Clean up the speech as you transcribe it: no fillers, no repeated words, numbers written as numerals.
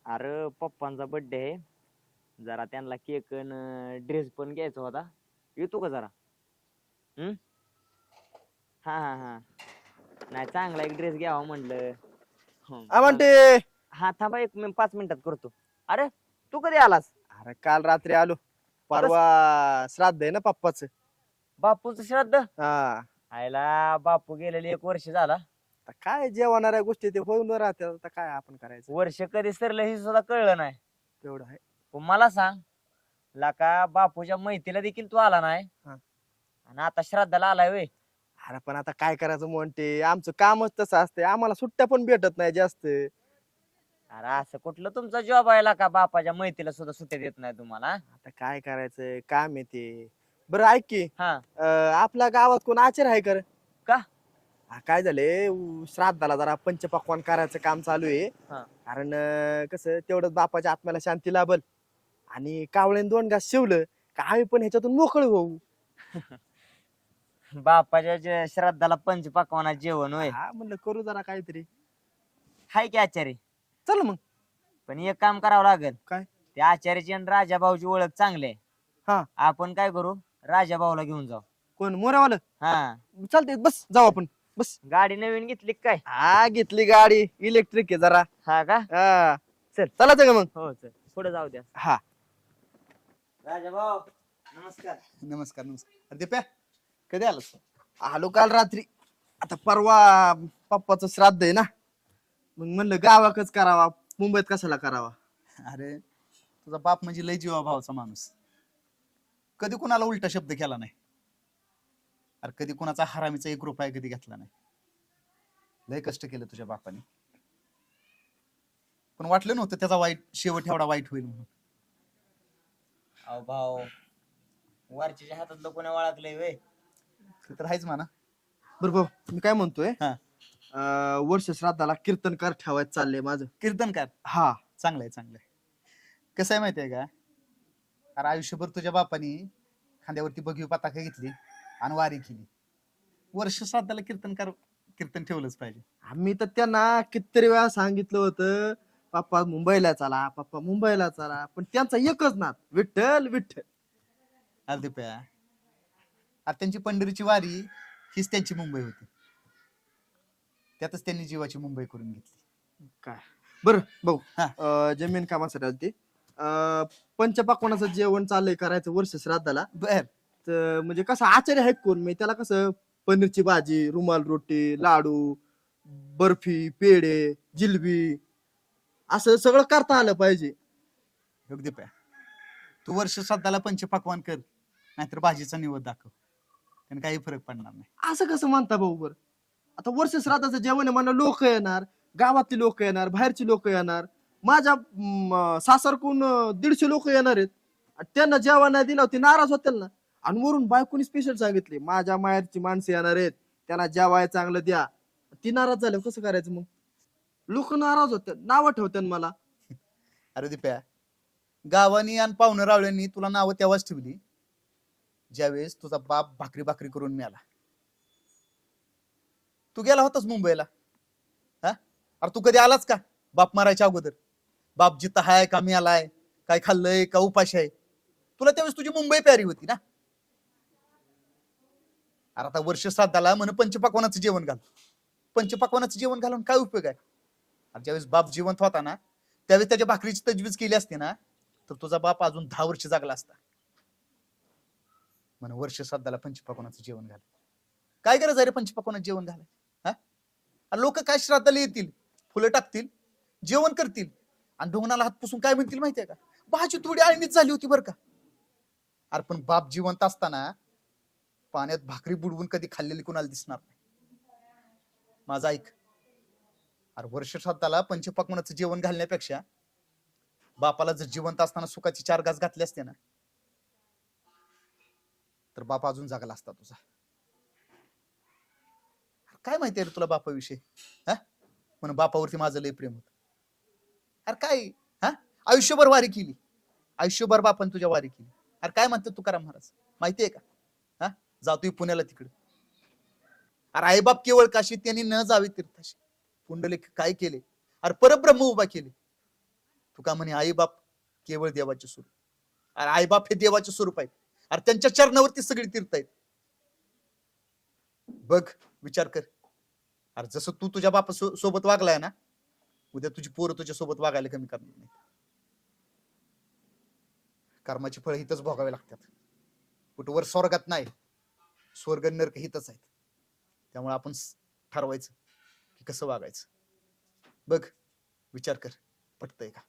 अरे पप्पांचा बर्थडे आहे. जरा त्यांना केक ड्रेस पण घ्यायचा होता. येतो का जरा? हम्म. हा हा हा. नाही चांगला एक ड्रेस घ्यावा म्हणलं. म्हणते हा थांबा एक 5 मिनिटात करतो. अरे तू कधी आलास? अरे काल रात्री आलो. परवा श्राद्ध आहे ना पप्पाच. बापूचं श्राद्ध? हा आयला बापू गेलेले 1 वर्ष झाला. आता काय जेवणाऱ्या गोष्टी ते होऊन राहतात. आता काय आपण करायचं. वर्ष कधी सरलं हे सुद्धा कळलं नाही. तेवढं आहे. पण मला सांग, लाका बापूच्या मैतीला देखील तू आला नाही हा. आणि आता श्राद्धाला आलाय वे. अरे पण आता काय करायचं म्हणते, आमचं कामच तसं असते. आम्हाला सुट्ट्या पण भेटत नाही जास्त. अरे असं कुठलं तुमचा जॉब आहे का बापाच्या मैतीला सुद्धा सुट्ट्या देत नाही तुम्हाला? आता काय करायचं, काम येते. बरं ऐक की, हा. आपल्या गावात कोण आचार्य आहे कर? का? काय झालंय, श्राद्धाला जरा पंचपक्वान्न करायचं काम चालू आहे. हा. कारण कसं तेवढंच बापाच्या आत्म्याला शांती लाभल. आणि कावळ्याने 2 घास शिवलं का आम्ही पण ह्याच्यातून मोकळ होऊ. बापाच्या श्राद्धाला पंचपक्वान्नात जेवण होय. हा म्हणलं करू जरा काहीतरी. हाय की आचार्य. चल मग. पण एक काम करावं लागेल. काय? त्या आचार्याची आणि राजाभाऊची ओळख चांगली आहे. हा. आपण काय करू, राजाभाऊला घेऊन जाऊ. कोण मोऱ्यावालं? हा. चालतंय, बस जाऊ आपण. बस. गाडी नवीन घेतली का काय? हा घेतली गाडी, इलेक्ट्रिक आहे जरा. हा का? हा चल. चलाच का मग? हो चल पुढे जाऊ द्या. हा. राजाभाऊ नमस्कार. नमस्कार नमस्कार. अरे दिप्या कधी आलास? आलो काल रात्री. आता परवा पप्पाचं श्राद्ध आहे ना, मग म्हणलं गावाकच करावा, मुंबईत कशाला करावा. अरे तुझा बाप म्हणजे लय जीवा भावाचा माणूस. कधी कुणाला उलटा शब्द केला नाही. अरे कधी कुणाचा हरामीचा 1 रुपया कधी घेतला नाही. लय कष्ट केलं तुझ्या बापाने. पण वाटलं नव्हतं त्याचा वाईट शेवट एवढा वाईट होईल म्हणून. अहो भाऊ, वरच्या हातातलं कोणी ओळखलंय वे? ते तर आहेच म्हणा. बरं भाऊ, मी काय म्हणतोय, हा. वर्ष श्राद्धाला कीर्तनकार ठेवायचं चाललंय माझं. कीर्तनकार हा. चांगलंय चांगलंय. कसं आहे माहितीये का, अरे आयुष्यभर तुझ्या बापाने खांद्यावरती भगवी पताका घेतली आणि वारी केली. वर्ष श्राद्धाला कीर्तन ठेवलंच पाहिजे. आम्ही तर त्यांना कितीतरी वेळा सांगितलं होतं, पप्पा मुंबईला चला, पप्पा मुंबईला चला, पण त्यांचा एकच नाद, विठ्ठल विठ्ठल. अरे दिप्या, आता त्यांची पंढरीची वारी हीच त्यांची मुंबई होती. त्यातच त्यांनी जीवाची मुंबई करून घेतली. काय बरं भाऊ, हा. जमीन कामासाठी आलती. पंचपक्वान्नाचं जेवण चाललंय करायचं वर्ष श्राद्धाला. बर. तर म्हणजे कसं आचार्य आहे कोण, मी त्याला कसं पनीरची भाजी, रुमाल रोटी, लाडू, बर्फी, पेढे, जिलबी असं सगळं करता आलं पाहिजे. योग दिप्या, तू वर्ष श्राद्धाला पंचपक्वान्न कर, नाहीतर भाजीचा निवद दाखव. त्याने काही फरक पडणार नाही. असं कसं म्हणता भाऊ? बरं आता वर्ष श्राद्धाचं जेवण आहे म्हणलं, लोक येणार, गावातली लोक येणार, बाहेरची लोक येणार, माझ्या सासरकून 150 लोक येणार आहेत. त्यांना जेवण नाही दिलं ते नाराज होतील ना. आणि वरून बायकोनी स्पेशल सांगितले, माझ्या माहेरची माणसं येणार आहेत, त्यांना जेवाय चांगलं द्या. ती नाराज झालं कसं करायचं मग? लोक नाराज होतात, नावं ठेवतात मला. अरे दिप्या, गावानी आणि पाहुणे रावळ्यांनी तुला नावं तेव्हाच ठेवली ज्यावेळेस तुझा बाप भाकरी भाकरी करून मिळाला. तू गेला होतास मुंबईला. हा. अरे तू कधी आलाच का बाप मारायच्या अगोदर? बाप जिथं हाय का मिळालाय, काय खाल्लंय का उपाशी आहे, तुला त्यावेळेस तुझी मुंबई प्यारी होती ना. अरे आता वर्ष श्राद्धाला म्हण पंचपक्वान्नाचं जेवण घाल. पंचपक्वान्नाचं जेवण घालून काय उपयोग आहे? अरे ज्यावेळेस बाप जिवंत होता ना, त्यावेळेस त्याच्या भाकरीची तजवीज केली असते ना, तर तुझा बाप अजून 10 वर्ष जागला असता. म्हण वर्ष श्राद्धाला पंचपक्वान्नाचं जेवण घाल. काय गरज आहे रे पंचपक्वान्नाचं जेवण घालाय? हा. लोक काय श्राद्धाला येतील, फुलं टाकतील, जेवण करतील आणि ढोंगणाला हात पुसून काय म्हणतील माहितीये का, भाजी थोडी आळणीच झाली होती बरं का. अरे पण बाप जिवंत असताना पाण्यात भाकरी बुडवून कधी खाल्लेली कोणाला दिसणार नाही. माझं ऐक. अरे वर्ष श्राद्धाला पंचपक्वान्नाचं जेवण घालण्यापेक्षा बापाला जर जिवंत असताना सुखाची 4 घास घातले असते ना, तर बाप अजून जागला असता तुझा. काय माहिती रे तुला बापाविषयी? हा. म्हणून बापावरती माझं लय प्रेम होत. अरे काय, हा, आयुष्यभर वारी केली, आयुष्यभर बापान तुझ्या वारी केली. अरे काय म्हणतो तुकाराम महाराज माहितीये का? हा. जातोय पुण्याला तिकडे. अरे आई बाप केवळ काशी, त्यांनी न जावे तीर्थाशी. पुंडलिक काय केले? अरे परब्रह्म उभा केले. तू का म्हणे आई बाप केवळ देवाचे स्वरूप. अरे आई बाप हे देवाचे स्वरूप आहेत. अरे त्यांच्या चरणावरती सगळी तीर्थ आहेत. बघ, विचार कर. अरे जसं तू तुझ्या बापा सोबत वागलाय ना, उद्या तुझी पोरं तुझ्या सोबत वागायला कमी करणार नाही. कर्माची फळं हिथंच भोगावे लागतात. कुठं वर स्वर्गात नाही, स्वर्ग नरक हिथंच आहेत. त्यामुळे आपण ठरवायचं की कसं वागायचं. बघ, विचार कर, पटतंय का?